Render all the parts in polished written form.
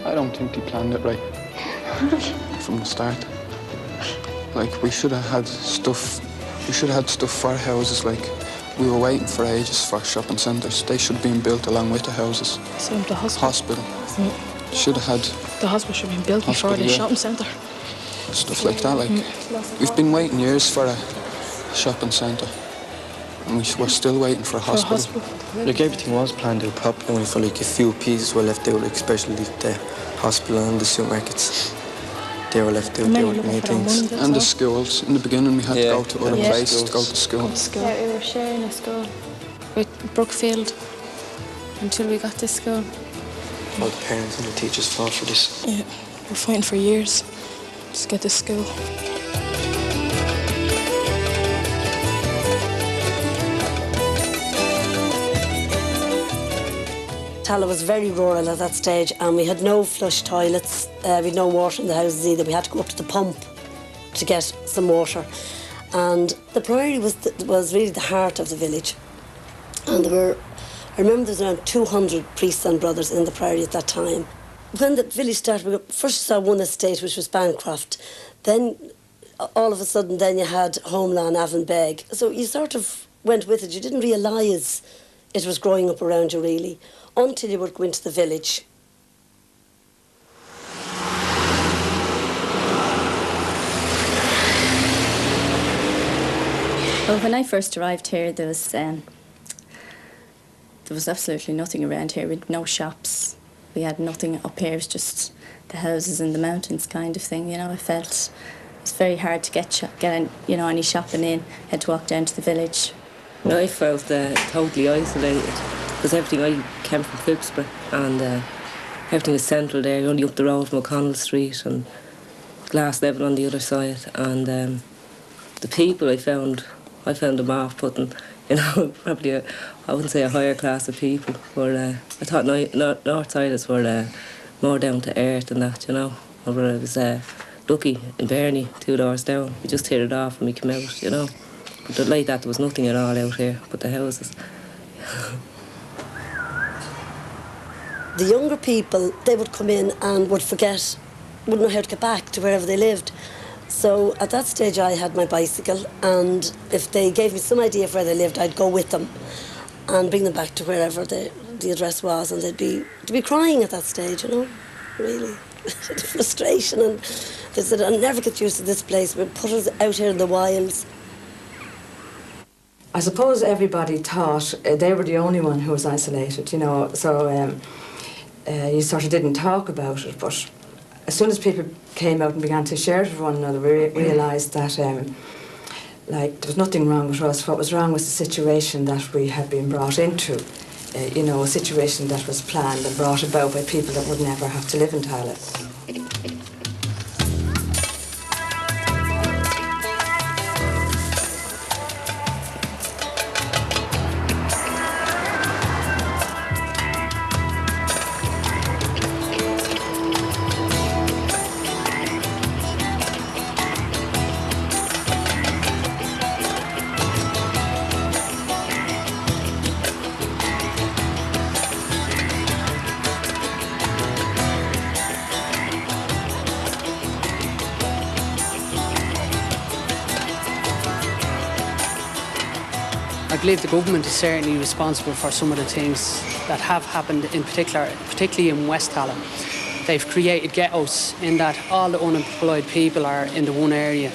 I don't think he planned it right from the start. Like, we should have had stuff for houses. Like, we were waiting for ages for shopping centres. They should have been built along with the houses. Same with the hospital. Should have had... The hospital should have been built before the shopping centre. Stuff like that, like, we've been waiting years for a shopping centre. And we're still waiting for a hospital. Like, everything was planned out properly, only for like a few pieces were left out, like especially the hospital and the supermarkets. They were left out, they were main things. And the schools. In the beginning we had to go to other places to go to school. Yeah, we were sharing a school with Brookfield until we got to school. All the parents and the teachers fought for this. Yeah, we were fighting for years to get to school. Tallaght was very rural at that stage, and we had no flush toilets, we had no water in the houses either. We had to go up to the pump to get some water. And the Priory was really the heart of the village. And I remember there was around 200 priests and brothers in the Priory at that time. When the village started, we first saw one estate, which was Bancroft. Then, all of a sudden, then you had Homeland, Avonbeg. So you sort of went with it. You didn't realise it was growing up around you, really, until you would go into the village. Well, when I first arrived here, there was absolutely nothing around here. We had no shops. We had nothing up here. It was just the houses in the mountains kind of thing, you know. I felt it was very hard to get any shopping in. I had to walk down to the village. I felt totally isolated, because everything, I came from Phillipsburg, and everything was central there, only up the road from O'Connell Street and glass level on the other side. And the people I found them off-putting, you know, probably I wouldn't say a higher class of people, but I thought Northsiders were more down to earth and that, you know. I was lucky in Bernie, 2 doors down. We just hit it off when we came out, you know. But like that, there was nothing at all out here but the houses. The younger people, they would come in and wouldn't know how to get back to wherever they lived. So at that stage I had my bicycle, and if they gave me some idea of where they lived, I'd go with them and bring them back to wherever the address was, and they'd be crying at that stage, you know, really. The frustration, and they said, I'll never get used to this place. We'll put us out here in the wilds. I suppose everybody thought they were the only one who was isolated, you know, so you sort of didn't talk about it, but as soon as people came out and began to share it with one another, we realised that like, there was nothing wrong with us. What was wrong was the situation that we had been brought into, you know, a situation that was planned and brought about by people that would never have to live in Tallaght. I believe the government is certainly responsible for some of the things that have happened, in particularly in West Tallaght. They've created ghettos in that all the unemployed people are in the one area,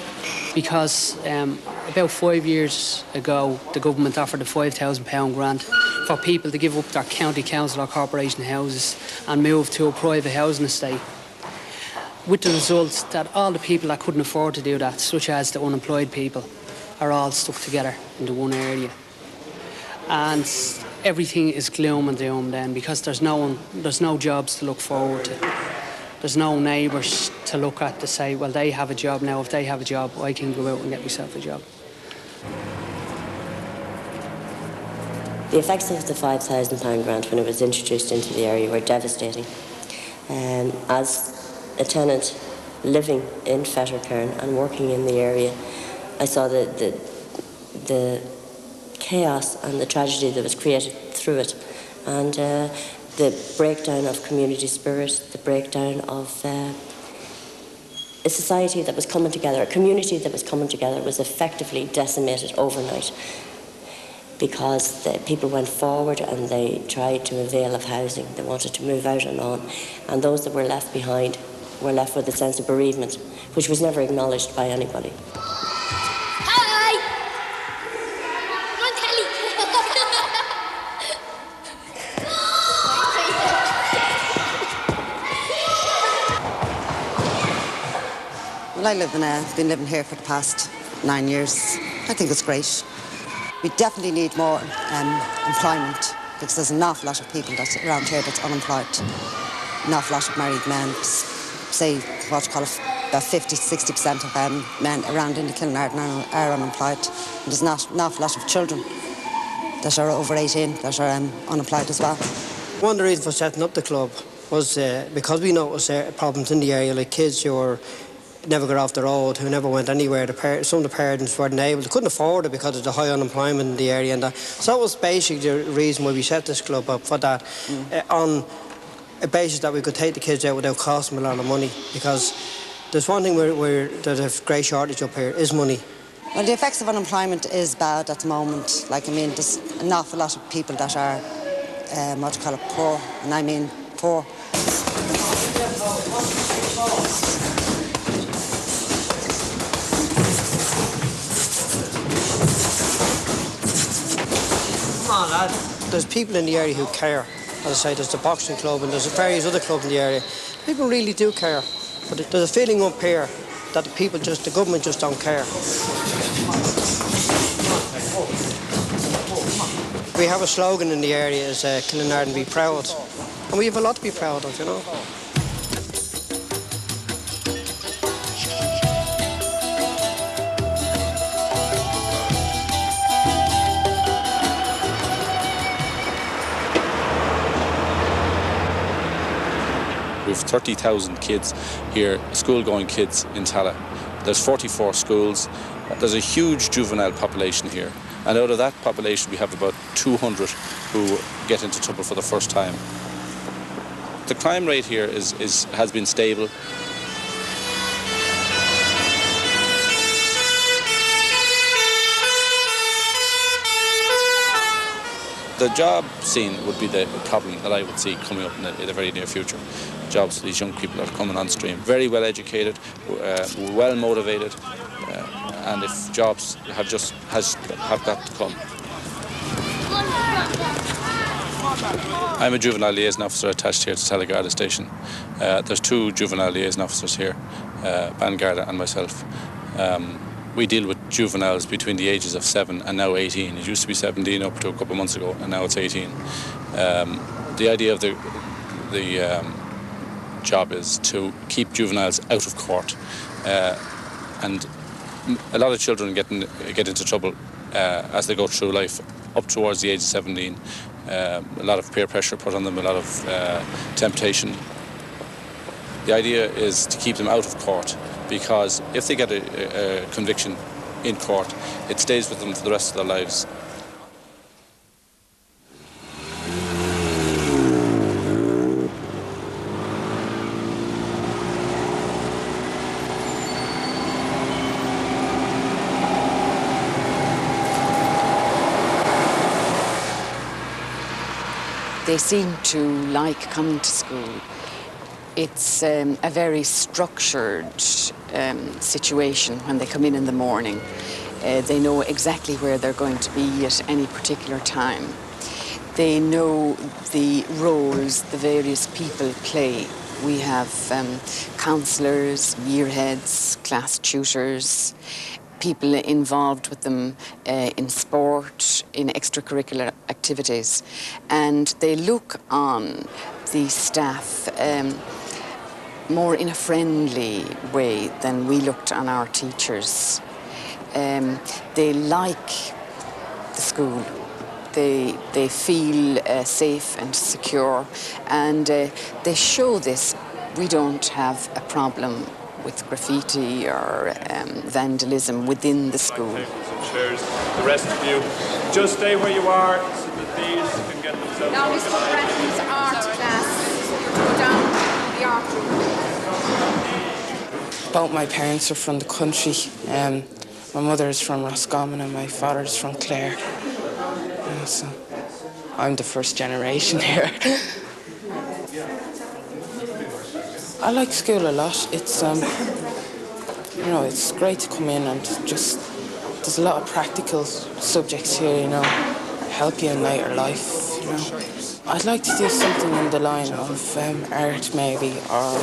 because about 5 years ago the government offered a £5,000 grant for people to give up their county council or corporation houses and move to a private housing estate, with the result that all the people that couldn't afford to do that, such as the unemployed people, are all stuck together into one area. And everything is gloom and doom then, because there's no jobs to look forward to. There's no neighbours to look at to say, well, they have a job now. If they have a job, I can go out and get myself a job. The effects of the £5,000 grant when it was introduced into the area were devastating. As a tenant living in Fettercairn and working in the area, I saw the chaos and the tragedy that was created through it, and the breakdown of community spirit, the breakdown of a society that was coming together, a community that was coming together was effectively decimated overnight, because the people went forward and they tried to avail of housing. They wanted to move out and on, and those that were left behind were left with a sense of bereavement, which was never acknowledged by anybody. Hi! On telly! Well, I've been living here for the past 9 years. I think it's great. We definitely need more employment, because there's an awful lot of people that's around here that's unemployed. An awful lot of married men, say, about 50-60% of men around in the Kilnarden are unemployed. And there's an awful lot of children that are over 18 that are unemployed as well. One of the reasons for setting up the club was because we noticed problems in the area, like kids who never got off the road, who never went anywhere. Some of the parents weren't able, they couldn't afford it because of the high unemployment in the area. And so that was basically the reason why we set this club up, for that, on a basis that we could take the kids out without costing them a lot of money. Because there's one thing there's a great shortage up here, is money. Well, the effects of unemployment is bad at the moment. Like, I mean, there's an awful lot of people that are, poor, and I mean poor. There's people in the area who care. As I say, there's the boxing club and there's various other clubs in the area. People really do care. But there's a feeling up here that the government just don't care. We have a slogan in the area, is Kilnarden be proud. And we have a lot to be proud of, you know. We've 30,000 kids here, school-going kids in Tallaght. There's 44 schools. There's a huge juvenile population here. And out of that population, we have about 200 who get into trouble for the first time. The crime rate here has been stable. The job scene would be the problem that I would see coming up in the very near future. Jobs for these young people that are coming on stream. Very well educated, well motivated, and if jobs have got to come. I'm a juvenile liaison officer attached here to Tallaght Garda Station. There's 2 juvenile liaison officers here, Ban Garda and myself. We deal with juveniles between the ages of 7 and now 18. It used to be 17 up to a couple of months ago, and now it's 18. The idea of the job is to keep juveniles out of court, and a lot of children get into trouble as they go through life up towards the age of 17. A lot of peer pressure put on them, a lot of temptation. The idea is to keep them out of court, because if they get a conviction in court, it stays with them for the rest of their lives. They seem to like coming to school. It's a very structured situation when they come in the morning. They know exactly where they're going to be at any particular time. They know the roles the various people play. We have counsellors, year heads, class tutors, people involved with them in sport, in extracurricular activities, and they look on the staff more in a friendly way than we looked on our teachers. They like the school. They feel safe and secure, and they show this. We don't have a problem with graffiti or vandalism within the school. Some chairs. The rest of you, just stay where you are so that these can get themselves now, organised. Mr. Bretton's art class. Go down the art room. Both my parents are from the country. My mother is from Roscommon and my father is from Clare. So I'm the first generation here. I like school a lot. It's you know, it's great to come in and just, there's a lot of practical subjects here, you know, help you in later life, you know. I'd like to do something in the line of art maybe, or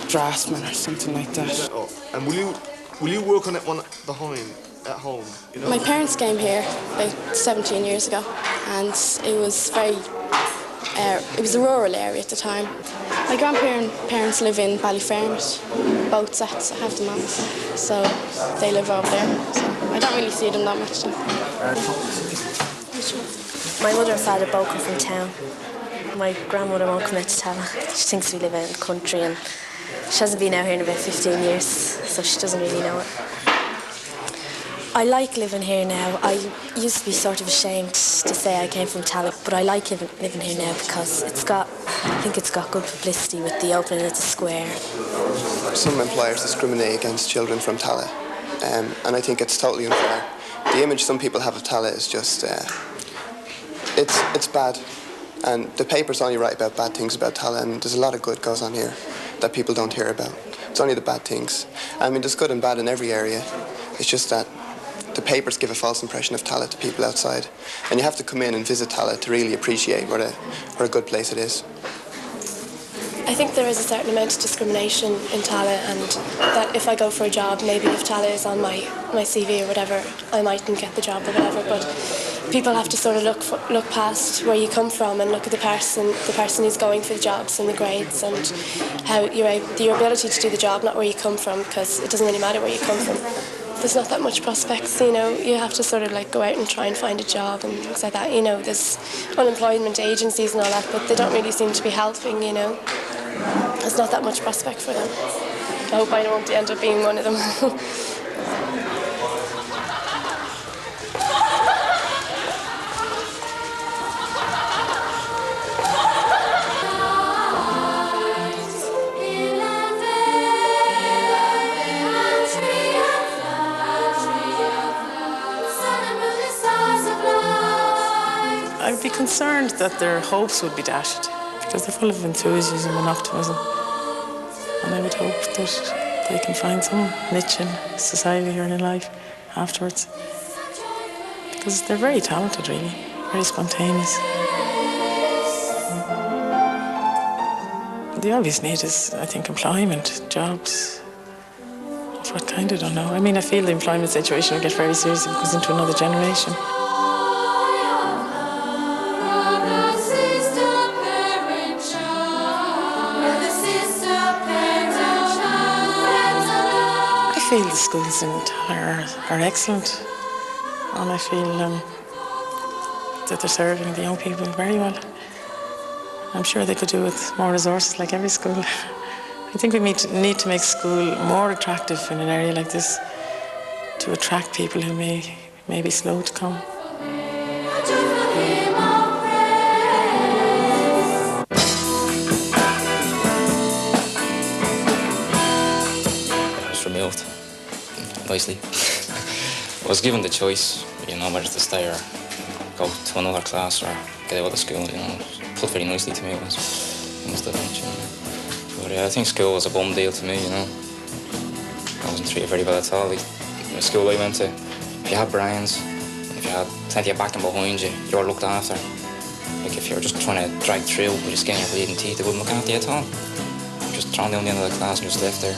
draftsman or something like that. Oh, and will you work on it one behind at home? You know? My parents came here about 17 years ago, and it was very. It was a rural area at the time. My grandparents live in Ballyfermot, both sets. I have them on, so they live over there. So I don't really see them that much now. My mother and father both come from town. My grandmother won't come out to Tallaght. She thinks we live out in the country, and she hasn't been out here in about 15 years, so she doesn't really know it. I like living here now. I used to be sort of ashamed to say I came from Tallaght, but I like living here now because I think it's got good publicity with the opening of the square. Some employers discriminate against children from Tallaght, and I think it's totally unfair. The image some people have of Tallaght is just, it's bad, and the papers only write about bad things about Tallaght, and there's a lot of good goes on here that people don't hear about. It's only the bad things. I mean, there's good and bad in every area. It's just that the papers give a false impression of Tallaght to people outside, and you have to come in and visit Tallaght to really appreciate what a good place it is. I think there is a certain amount of discrimination in Tallaght, and that if I go for a job, maybe if Tallaght is on my CV or whatever, I mightn't get the job or whatever, but people have to sort of look past where you come from and look at the person who's going for the jobs and the grades and how your ability to do the job, not where you come from, because it doesn't really matter where you come from. There's not that much prospects, you know. You have to sort of like go out and try and find a job and things like that, you know. There's unemployment agencies and all that, but they don't really seem to be helping, you know. There's not that much prospect for them. I hope I don't end up being one of them. I'd be concerned that their hopes would be dashed because they're full of enthusiasm and optimism. And I would hope that they can find some niche in society or in life afterwards. Because they're very talented, really, very spontaneous. The obvious need is, I think, employment, jobs. Of what kind, I don't know. I mean, I feel the employment situation will get very serious if it goes into another generation. I feel the schools in Tallaght are excellent, and I feel that they're serving the young people very well. I'm sure they could do with more resources like every school. I think we need to make school more attractive in an area like this to attract people who may be slow to come. I was removed, nicely. I was given the choice, you know, whether to stay or go to another class or get out of school, you know. Put very nicely to me, it was the bench, you know. But I think school was a bum deal to me, you know. I wasn't treated very well at all. Like, the school I went to, if you had brains, if you had plenty of backing behind you, you were looked after. Like if you were just trying to drag through with your skin and your bleeding teeth, they wouldn't look after you at all. Just thrown down the end of the class and just left there.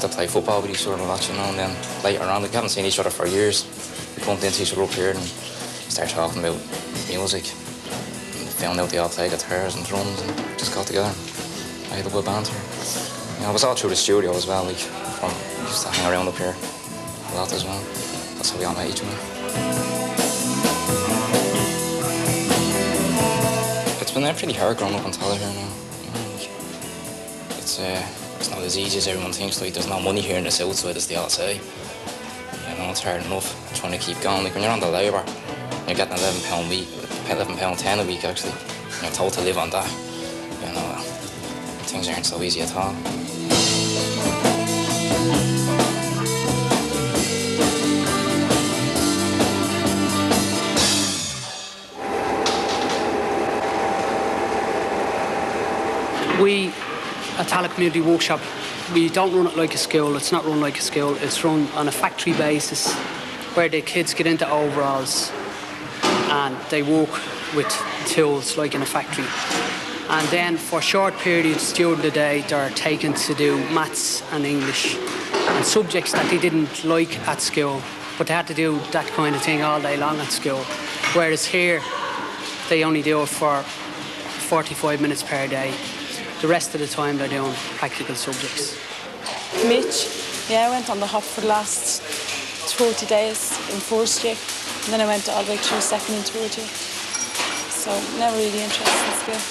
to play football with each other a lot, you know, and then later on, we haven't seen each other for years. We bumped into each other up here and started talking about music. And found out they all play guitars and drums and just got together. I had a good band here. You know, it was all through the studio as well, like, we used to hang around up here a lot as well. That's how we all met each other. It's been pretty hard growing up in Tallaght here now. You know, like, it's not as easy as everyone thinks. Like, there's no money here in the south side, as they all say. You know, it's hard enough trying to keep going. Like, when you're on the labour, you're getting £11 a week, £11.10 a week actually. And you're told to live on that. You know, things aren't so easy at all. We, at Tallaght Community Workshop, we don't run it like a school. It's not run like a school. It's run on a factory basis where the kids get into overalls and they work with tools like in a factory. And then for short periods during the day, they're taken to do maths and English and subjects that they didn't like at school, but they had to do that kind of thing all day long at school. Whereas here, they only do it for 45 minutes per day. The rest of the time they're doing practical subjects. Mitch, yeah, I went on the hop for the last 40 days in first year, and then I went all the way through second and third year. So never really interested in school.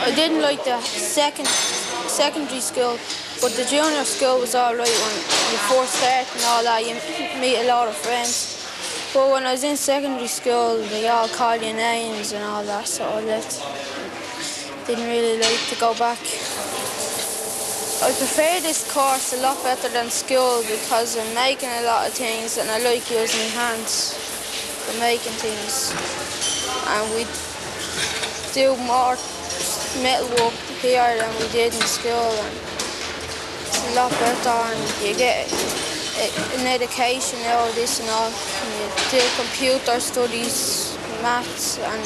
I didn't like the secondary school, but the junior school was all right when you first start and all that. You meet a lot of friends. But when I was in secondary school, they all call you names and all that, so I left. Didn't really like to go back. I prefer this course a lot better than school because I'm making a lot of things and I like using my hands for making things. And we do more metal work here than we did in school, and it's a lot better and you get an education out of this and all. And you do computer studies, maths and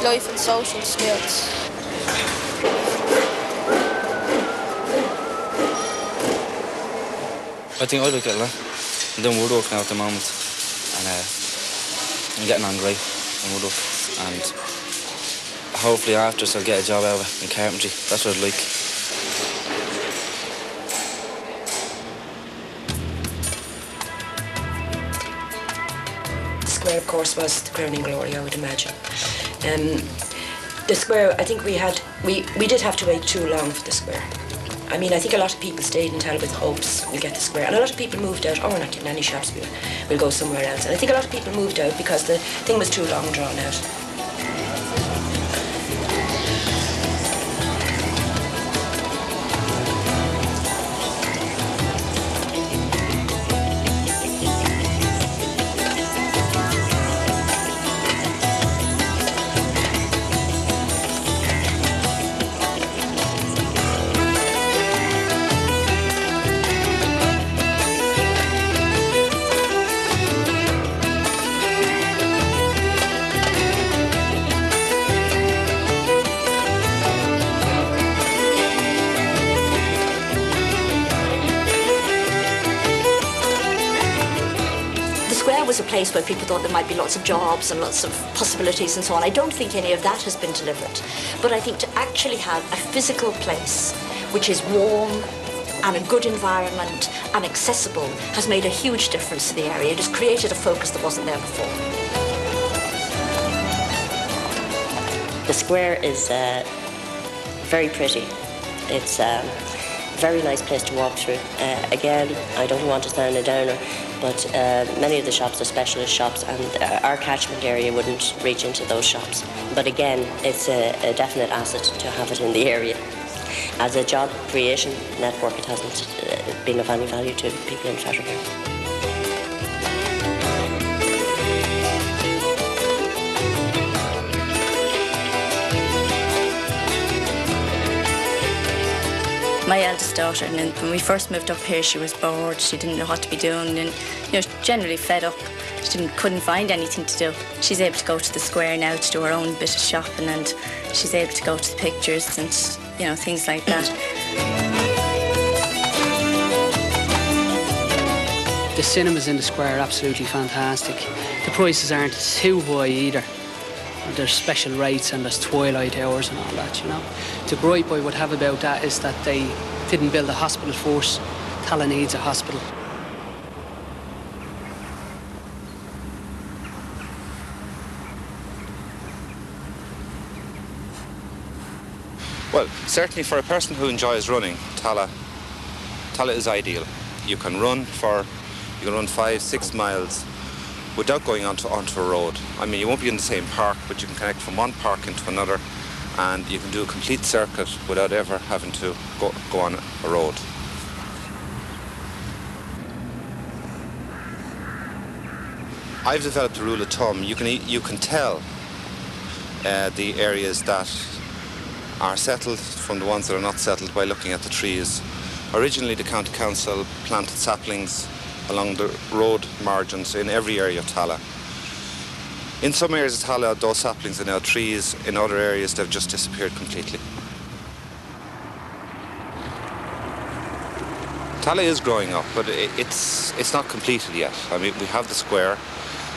life and social skills. I think I like it a lot. I'm doing woodwork now at the moment, and I'm getting on great in woodwork. And hopefully after I'll get a job out of it in carpentry. That's what I'd like. The square, of course, was the crowning glory, I would imagine. The square, I think we did have to wait too long for the square. I mean, I think a lot of people stayed in town with hopes we'll get the square. And a lot of people moved out, we're not getting any shops, we'll go somewhere else. And I think a lot of people moved out because the thing was too long drawn out. Was a place where people thought there might be lots of jobs and lots of possibilities and so on. I don't think any of that has been delivered. But I think to actually have a physical place which is warm and a good environment and accessible has made a huge difference to the area. It has created a focus that wasn't there before. The square is very pretty. It's a very nice place to walk through. Again, I don't want to sound a downer, but many of the shops are specialist shops and our catchment area wouldn't reach into those shops. But again, it's a definite asset to have it in the area. As a job creation network, it hasn't been of any value to people in Fetterburn. My eldest daughter, and when we first moved up here, she was bored. She didn't know what to be doing, and generally fed up. She couldn't find anything to do. She's able to go to the square now to do her own bit of shopping, and she's able to go to the pictures and things like that. The cinemas in the square are absolutely fantastic. The prices aren't too high either. There's special rates and there's twilight hours and all that, you know. The gripe I would have about that is that they didn't build a hospital for us. Tallaght needs a hospital. Well, certainly for a person who enjoys running, Tallaght is ideal. You can run 5-6 miles without going onto a road. I mean, you won't be in the same park, but you can connect from one park into another, and you can do a complete circuit without ever having to go on a road. I've developed a rule of thumb. You can tell the areas that are settled from the ones that are not settled by looking at the trees. Originally, the County Council planted saplings along the road margins in every area of Tallaght. In some areas of Tallaght, those saplings are now trees. In other areas, they've just disappeared completely. Tallaght is growing up, but it's not completed yet. I mean, we have the square.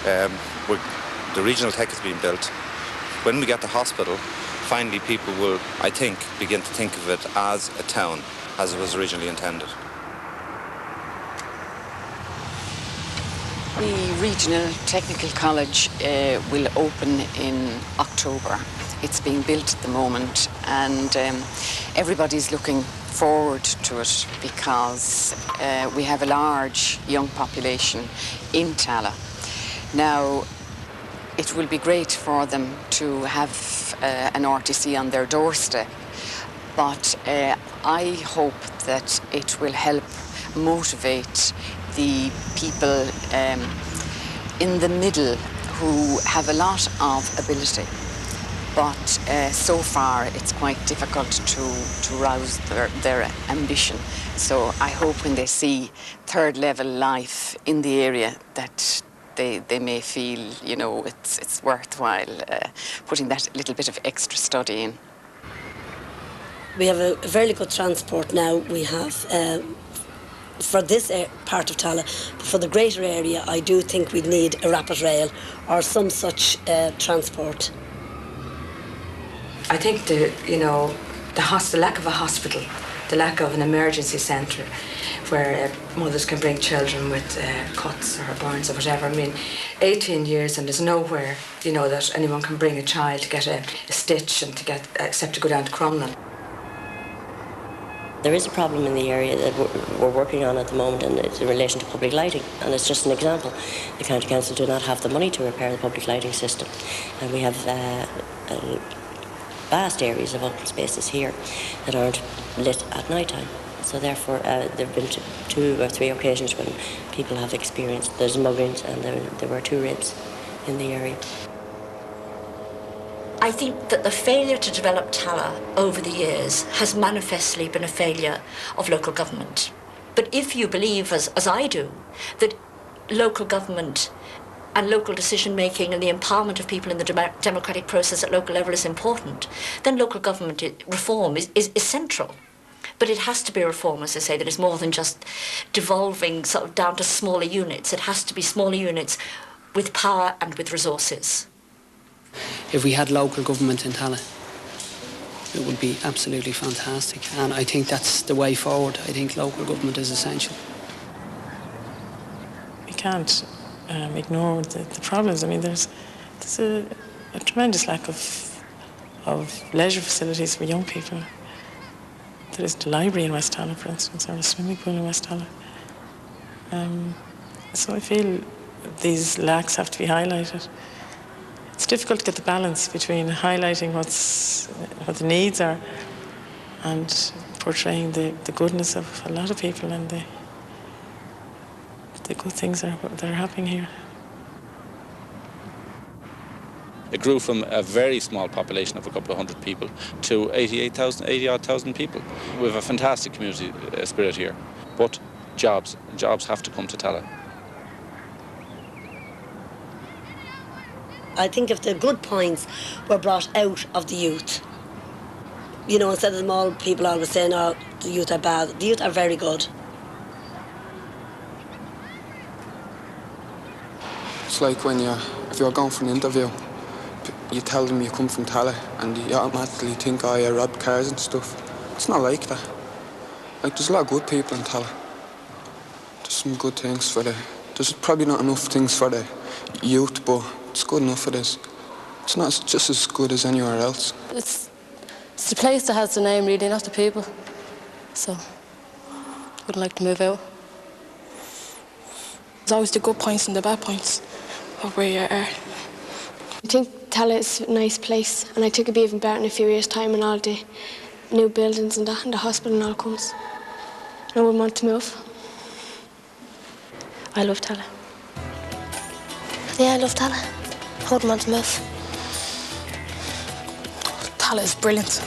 The regional tech is being built. When we get the hospital, finally people will, I think, begin to think of it as a town, as it was originally intended. The Regional Technical College will open in October. It's being built at the moment, and everybody's looking forward to it because we have a large young population in Tallaght. Now, it will be great for them to have an RTC on their doorstep, but I hope that it will help motivate the people in the middle who have a lot of ability, but so far it's quite difficult to rouse their ambition. So I hope when they see third level life in the area that they may feel, you know, it's worthwhile putting that little bit of extra study in. We have a very good transport now. We have, for this part of Tallaght, but for the greater area, I do think we'd need a rapid rail or some such transport. I think the lack of a hospital, the lack of an emergency centre where mothers can bring children with cuts or burns or whatever. I mean, 18 years and there's nowhere, that anyone can bring a child to get a stitch and except to go down to Crumlin. There is a problem in the area that we're working on at the moment, and it's in relation to public lighting. And it's just an example. The County Council do not have the money to repair the public lighting system. And we have vast areas of open spaces here that aren't lit at night time. So therefore, there have been 2 or 3 occasions when people have experienced there's muggings, and there were 2 rapes in the area. I think that the failure to develop Tallaght over the years has manifestly been a failure of local government. But if you believe, as I do, that local government and local decision-making and the empowerment of people in the democratic process at local level is important, then local government reform is central. But it has to be a reform, as I say, that is more than just devolving sort of down to smaller units. It has to be smaller units with power and with resources. If we had local government in Tallaght, it would be absolutely fantastic. And I think that's the way forward. I think local government is essential. We can't ignore the problems. I mean, there's a tremendous lack of leisure facilities for young people. There is the library in West Tallaght, for instance, or a swimming pool in West Tallaght. So I feel these lacks have to be highlighted. It's difficult to get the balance between highlighting what the needs are and portraying the goodness of a lot of people and the good things that are happening here. It grew from a very small population of a couple of hundred people to 80,000 people. We have a fantastic community spirit here, but jobs have to come to Tallaght. I think if the good points were brought out of the youth, instead of them all people always saying, oh, the youth are bad, the youth are very good. It's like if you're going for an interview, you tell them you come from Tallaght and you automatically think, oh, you rob cars and stuff. It's not like that. Like, there's a lot of good people in Tallaght. There's some good things for there's probably not enough things for the youth, but it's good enough for this. It's not just as good as anywhere else. It's the place that has the name, really, not the people. So, wouldn't like to move out. There's always the good points and the bad points of where you are. I think Tallaght is a nice place, and I think it'd be even better in a few years' time when all the new buildings and that, and the hospital and all comes. I wouldn't want to move. I love Tallaght. Yeah, I love Tallaght. I wouldn't want to move. Tallaght is brilliant.